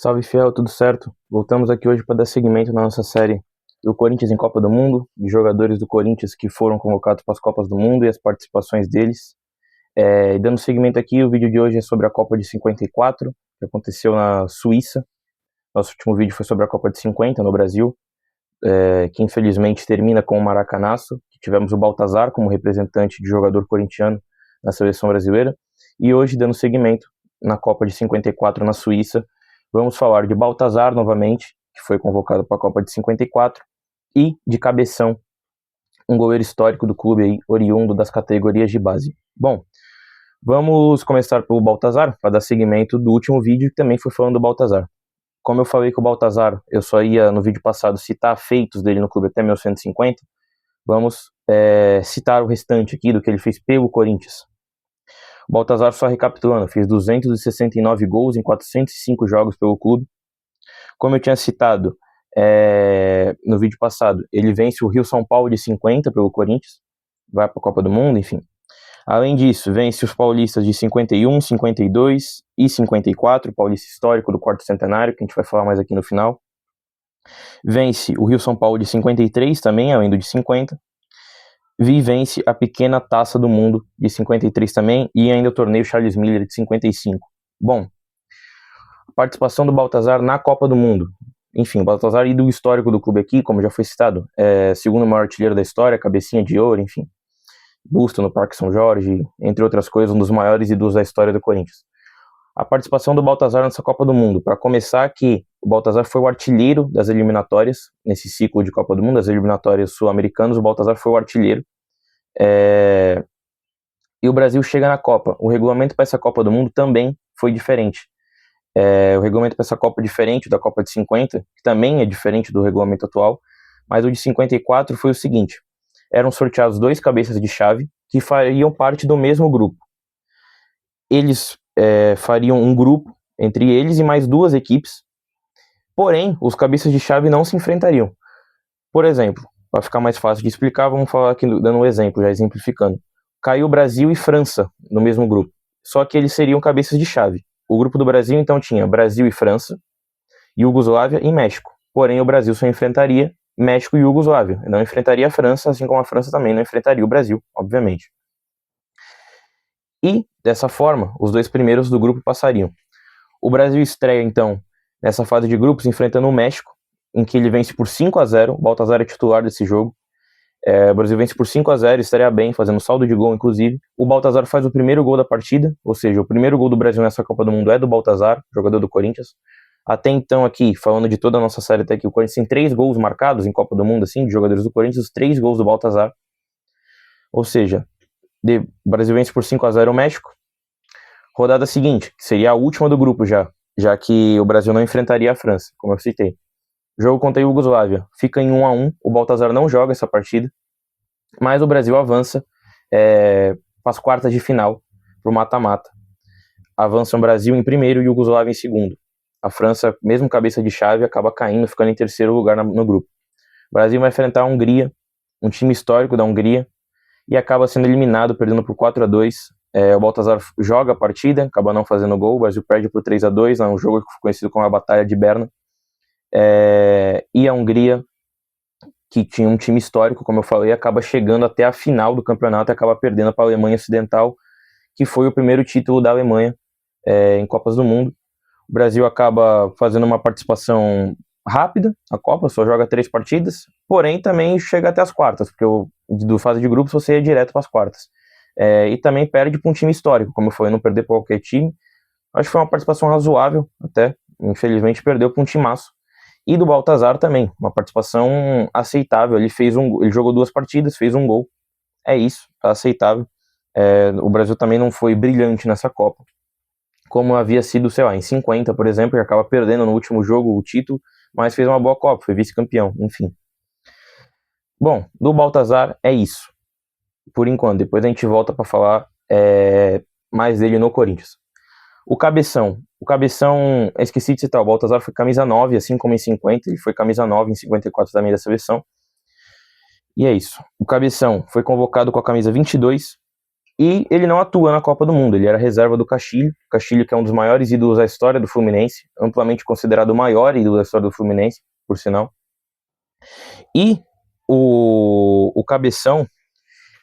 Salve fiel, tudo certo? Voltamos aqui hoje para dar seguimento na nossa série do Corinthians em Copa do Mundo, de jogadores do Corinthians que foram convocados para as Copas do Mundo e as participações deles. E dando seguimento aqui, o vídeo de hoje é sobre a Copa de 54, que aconteceu na Suíça. Nosso último vídeo foi sobre a Copa de 50 no Brasil, que infelizmente termina com o Maracanaço, que tivemos o Baltazar como representante de jogador corintiano na seleção brasileira. E hoje, dando seguimento na Copa de 54 na Suíça, vamos falar de Baltazar novamente, que foi convocado para a Copa de 54, e de Cabeção, um goleiro histórico do clube aí, oriundo das categorias de base. Bom, vamos começar pelo Baltazar, para dar seguimento do último vídeo, que também foi falando do Baltazar. Como eu falei que o Baltazar, eu só ia no vídeo passado citar feitos dele no clube até 1950, vamos citar o restante aqui do que ele fez pelo Corinthians. O Baltazar, só recapitulando, fez 269 gols em 405 jogos pelo clube. Como eu tinha citado no vídeo passado, ele vence o Rio-São Paulo de 50 pelo Corinthians, vai para a Copa do Mundo, enfim. Além disso, vence os paulistas de 51, 52 e 54, o paulista histórico do quarto centenário, que a gente vai falar mais aqui no final. Vence o Rio-São Paulo de 53 também, além do de 50. Vence a pequena Taça do Mundo de 53 também, e ainda o torneio Charles Miller de 55. Bom, a participação do Baltazar na Copa do Mundo. Enfim, o Baltazar e do histórico do clube aqui, como já foi citado, segundo maior artilheiro da história, cabecinha de ouro, enfim. Busto no Parque São Jorge, entre outras coisas, um dos maiores ídolos da história do Corinthians. A participação do Baltazar nessa Copa do Mundo, para começar que o Baltazar foi o artilheiro das eliminatórias, nesse ciclo de Copa do Mundo, das eliminatórias sul-americanas, o Baltazar foi o artilheiro. E o Brasil chega na Copa. O regulamento para essa Copa do Mundo também foi diferente. O regulamento para essa Copa é diferente da Copa de 50, que também é diferente do regulamento atual, mas o de 54 foi o seguinte: eram sorteados 2 cabeças de chave que fariam parte do mesmo grupo. Eles fariam um grupo entre eles e mais 2 equipes, porém, os cabeças de chave não se enfrentariam. Por exemplo, para ficar mais fácil de explicar, vamos falar aqui dando um exemplo, já exemplificando. Caiu Brasil e França no mesmo grupo, só que eles seriam cabeças de chave. O grupo do Brasil, então, tinha Brasil e França, Iugoslávia e México. Porém, o Brasil só enfrentaria México e Iugoslávia. Não enfrentaria a França, assim como a França também não enfrentaria o Brasil, obviamente. E, dessa forma, os 2 primeiros do grupo passariam. O Brasil estreia, então, nessa fase de grupos, enfrentando o México, em que ele vence por 5-0. O Baltazar é titular desse jogo. O Brasil vence por 5-0, estaria bem, fazendo saldo de gol, inclusive. O Baltazar faz o primeiro gol da partida, ou seja, o primeiro gol do Brasil nessa Copa do Mundo é do Baltazar, jogador do Corinthians. Até então aqui, falando de toda a nossa série até aqui, o Corinthians tem 3 gols marcados em Copa do Mundo, assim, de jogadores do Corinthians, os 3 gols do Baltazar. Ou seja, o Brasil vence por 5-0 o México. Rodada seguinte, que seria a última do grupo já que o Brasil não enfrentaria a França, como eu citei. Jogo contra a Iugoslávia fica em 1-1, o Baltazar não joga essa partida, mas o Brasil avança para as quartas de final, para o mata-mata. Avança o Brasil em primeiro e o Iugoslávia em segundo. A França, mesmo cabeça de chave, acaba caindo, ficando em terceiro lugar no grupo. O Brasil vai enfrentar a Hungria, um time histórico da Hungria, e acaba sendo eliminado, perdendo por 4-2. O Baltazar joga a partida, acaba não fazendo gol, o Brasil perde por 3-2, um jogo que foi conhecido como a Batalha de Berna. E a Hungria, que tinha um time histórico, como eu falei, acaba chegando até a final do campeonato e acaba perdendo para a Alemanha Ocidental, que foi o primeiro título da Alemanha em Copas do Mundo. O Brasil acaba fazendo uma participação rápida na Copa, só joga 3 partidas, porém também chega até as quartas, porque do fase de grupos você ia direto para as quartas. E também perde para um time histórico, como eu falei, não perder para qualquer time. Acho que foi uma participação razoável até, infelizmente perdeu para um timaço. E do Baltazar também, uma participação aceitável. Ele jogou 2 partidas, fez um gol. É isso, tá aceitável. O Brasil também não foi brilhante nessa Copa, como havia sido, sei lá, em 50, por exemplo, que acaba perdendo no último jogo o título, mas fez uma boa Copa, foi vice-campeão, enfim. Bom, do Baltazar é isso, por enquanto. Depois a gente volta para falar mais dele no Corinthians. O Cabeção, esqueci de citar, o Baltazar foi camisa 9, assim como em 50, ele foi camisa 9 em 54 também da seleção. E é isso. O Cabeção foi convocado com a camisa 22, E ele não atua na Copa do Mundo, ele era reserva do Castilho, que é um dos maiores ídolos da história do Fluminense, amplamente considerado o maior ídolo da história do Fluminense, por sinal. E o Cabeção,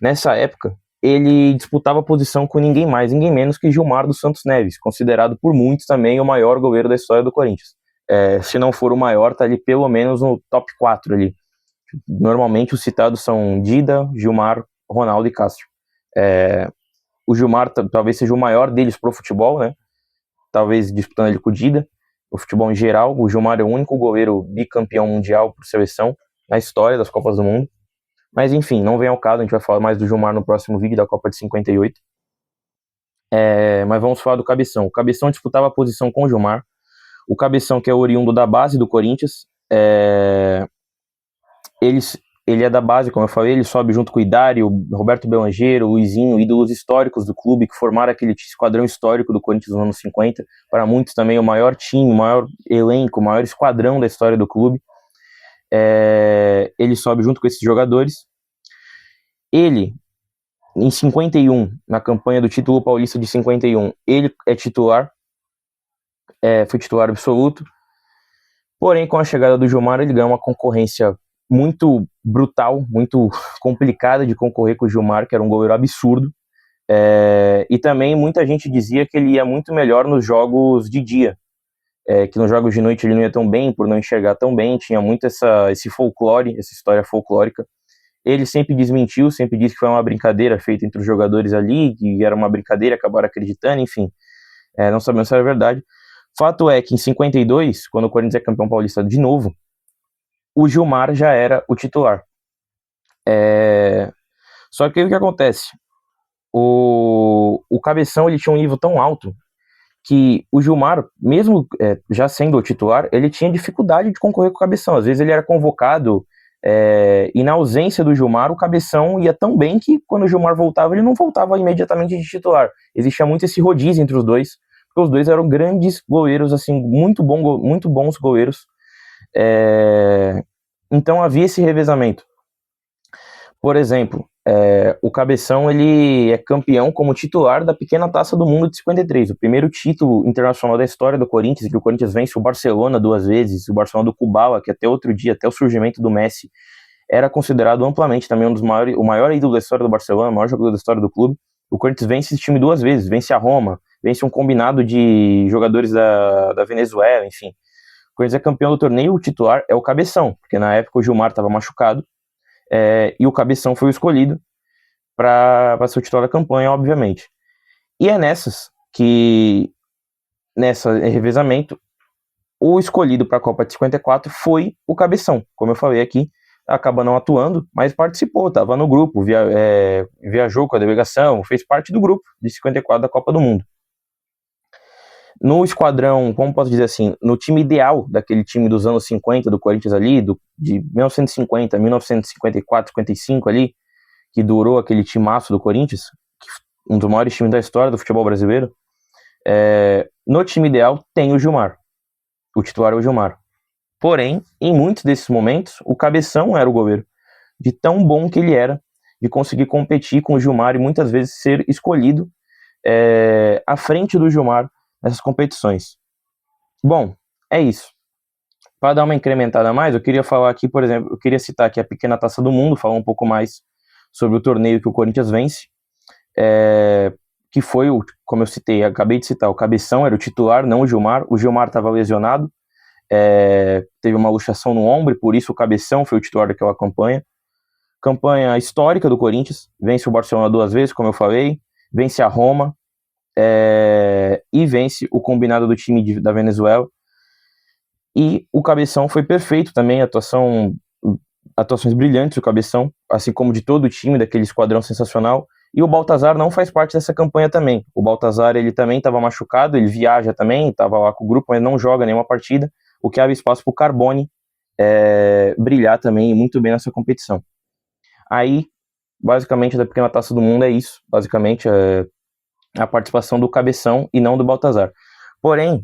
nessa época, ele disputava a posição com ninguém mais, ninguém menos que Gilmar dos Santos Neves, considerado por muitos também o maior goleiro da história do Corinthians. Se não for o maior, tá ali pelo menos no top 4 ali. Normalmente os citados são Dida, Gilmar, Ronaldo e Castro. O Gilmar talvez seja o maior deles pro futebol, né? Talvez disputando ele com o Dida. O futebol em geral, o Gilmar é o único goleiro bicampeão mundial por seleção na história das Copas do Mundo. Mas enfim, não vem ao caso, a gente vai falar mais do Gilmar no próximo vídeo da Copa de 58. Mas vamos falar do Cabeção. O Cabeção disputava a posição com o Gilmar. O Cabeção, que é oriundo da base do Corinthians, ele é da base, como eu falei, ele sobe junto com o Idário, Roberto Belangeiro, Luizinho, ídolos históricos do clube, que formaram aquele esquadrão histórico do Corinthians nos anos 50, para muitos também o maior time, o maior elenco, o maior esquadrão da história do clube. Ele sobe junto com esses jogadores. Ele, em 51, na campanha do título paulista de 51, ele é titular, foi titular absoluto, porém com a chegada do Gilmar ele ganha uma concorrência muito brutal, muito complicada de concorrer com o Gilmar, que era um goleiro absurdo, e também muita gente dizia que ele ia muito melhor nos jogos de dia, que nos jogos de noite ele não ia tão bem, por não enxergar tão bem, tinha muito esse folclore, essa história folclórica. Ele sempre desmentiu, sempre disse que foi uma brincadeira feita entre os jogadores ali, que era uma brincadeira, acabaram acreditando, enfim, não sabemos se era verdade. Fato é que em 52, quando o Corinthians é campeão paulista de novo, o Gilmar já era o titular. Só que o que acontece? O Cabeção ele tinha um nível tão alto que o Gilmar, mesmo já sendo o titular, ele tinha dificuldade de concorrer com o Cabeção. Às vezes ele era convocado e na ausência do Gilmar, o Cabeção ia tão bem que quando o Gilmar voltava, ele não voltava imediatamente de titular. Existia muito esse rodízio entre os dois, porque os dois eram grandes goleiros, assim, muito bons goleiros. Então havia esse revezamento. Por exemplo, o Cabeção ele é campeão como titular da pequena Taça do Mundo de 53, o primeiro título internacional da história do Corinthians, que o Corinthians vence o Barcelona 2 vezes, o Barcelona do Kubala, que até outro dia, até o surgimento do Messi, era considerado amplamente também o maior ídolo da história do Barcelona, o maior jogador da história do clube. O Corinthians vence esse time 2 vezes, vence a Roma, vence um combinado de jogadores da Venezuela, enfim. O Corinthians é campeão do torneio, o titular é o Cabeção, porque na época o Gilmar estava machucado, e o Cabeção foi o escolhido para ser o titular da campanha, obviamente. E é nessa revezamento, o escolhido para a Copa de 54 foi o Cabeção, como eu falei aqui, acaba não atuando, mas participou, estava no grupo, viajou com a delegação, fez parte do grupo de 54 da Copa do Mundo. No esquadrão, como posso dizer assim, no time ideal daquele time dos anos 50 do Corinthians ali, de 1950, 1954, 55 ali, que durou aquele timaço do Corinthians, um dos maiores times da história do futebol brasileiro, no time ideal tem o Gilmar, o titular é o Gilmar. Porém, em muitos desses momentos, o Cabeção era o goleiro, de tão bom que ele era, de conseguir competir com o Gilmar e muitas vezes ser escolhido à frente do Gilmar nessas competições. Bom, é isso. Para dar uma incrementada a mais, eu queria falar aqui, por exemplo, eu queria citar aqui a pequena Taça do Mundo, falar um pouco mais sobre o torneio que o Corinthians vence, que foi, como eu citei, acabei de citar, o Cabeção era o titular, não o Gilmar estava lesionado, teve uma luxação no ombro, e por isso o Cabeção foi o titular daquela campanha histórica do Corinthians, vence o Barcelona 2 vezes, como eu falei, vence a Roma, e vence o combinado do time da Venezuela, e o Cabeção foi perfeito também, atuações brilhantes do Cabeção, assim como de todo o time, daquele esquadrão sensacional. E o Baltazar não faz parte dessa campanha também. O Baltazar, ele também estava machucado, ele viaja também, estava lá com o grupo, mas não joga nenhuma partida, o que abre espaço para o Carbone brilhar também muito bem nessa competição. Aí, basicamente, da pequena Taça do Mundo é isso, basicamente, a participação do Cabeção e não do Baltazar. Porém,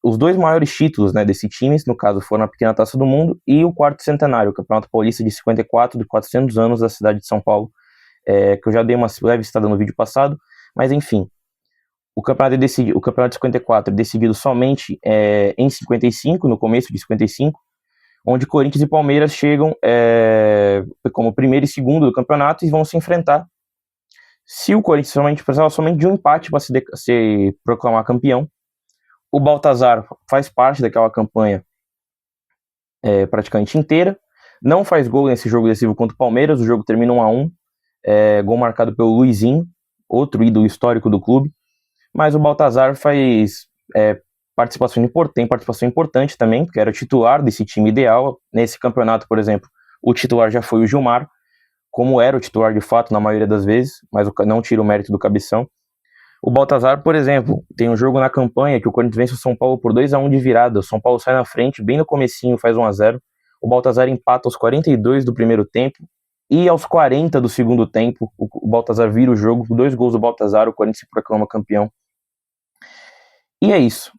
os dois maiores títulos, né, desse time, no caso, foram a pequena Taça do Mundo e o quarto centenário, o Campeonato Paulista de 54, de 400 anos da cidade de São Paulo, que eu já dei uma leve vistada no vídeo passado, mas enfim, o campeonato de 54 é decidido somente em 55, no começo de 55, onde Corinthians e Palmeiras chegam como primeiro e segundo do campeonato e vão se enfrentar. Se o Corinthians precisava somente de um empate para se proclamar campeão, o Baltazar faz parte daquela campanha praticamente inteira, não faz gol nesse jogo decisivo contra o Palmeiras, o jogo termina 1-1, gol marcado pelo Luizinho, outro ídolo histórico do clube, mas o Baltazar faz participação importante também, porque era o titular desse time ideal. Nesse campeonato, por exemplo, o titular já foi o Gilmar, como era o titular de fato na maioria das vezes, mas não tira o mérito do Cabeção. O Baltazar, por exemplo, tem um jogo na campanha que o Corinthians vence o São Paulo por 2-1 de virada, o São Paulo sai na frente, bem no comecinho faz 1-0, o Baltazar empata aos 42 do primeiro tempo, e aos 40 do segundo tempo, o Baltazar vira o jogo, 2 gols do Baltazar, o Corinthians se proclama campeão. E é isso.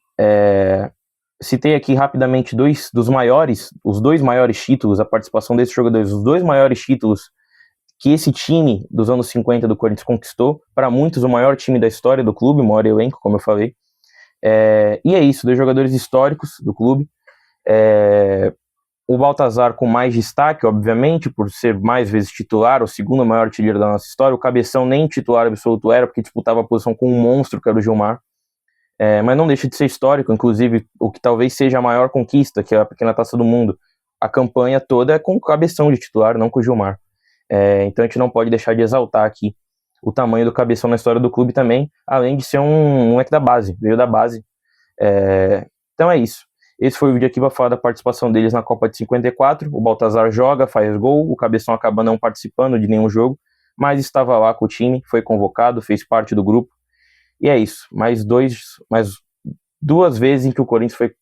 Citei aqui rapidamente os dois maiores títulos, a participação desses jogadores, os dois maiores títulos que esse time dos anos 50 do Corinthians conquistou, para muitos o maior time da história do clube, o maior elenco, como eu falei. E é isso, 2 jogadores históricos do clube. O Baltazar com mais destaque, obviamente, por ser mais vezes titular, o segundo maior artilheiro da nossa história. O Cabeção nem titular absoluto era, porque disputava a posição com um monstro, que era o Gilmar. Mas não deixa de ser histórico, inclusive o que talvez seja a maior conquista, que é a Pequena Taça do Mundo. A campanha toda é com o Cabeção de titular, não com o Gilmar. Então a gente não pode deixar de exaltar aqui o tamanho do Cabeção na história do clube também, além de ser um moleque da base, veio da base. Então é isso. Esse foi o vídeo aqui para falar da participação deles na Copa de 54. O Baltazar joga, faz gol, o Cabeção acaba não participando de nenhum jogo, mas estava lá com o time, foi convocado, fez parte do grupo. E é isso, mais 2 vezes em que o Corinthians foi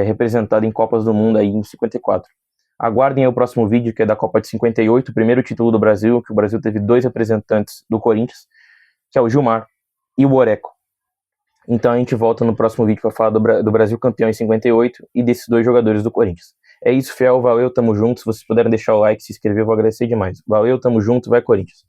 representado em Copas do Mundo aí em 54. Aguardem aí o próximo vídeo, que é da Copa de 58, o primeiro título do Brasil, que o Brasil teve 2 representantes do Corinthians, que é o Gilmar e o Oreco. Então a gente volta no próximo vídeo para falar do Brasil campeão em 58 e desses 2 jogadores do Corinthians. É isso, fiel, valeu, tamo junto. Se vocês puderem deixar o like, se inscrever, eu vou agradecer demais. Valeu, tamo junto, vai Corinthians.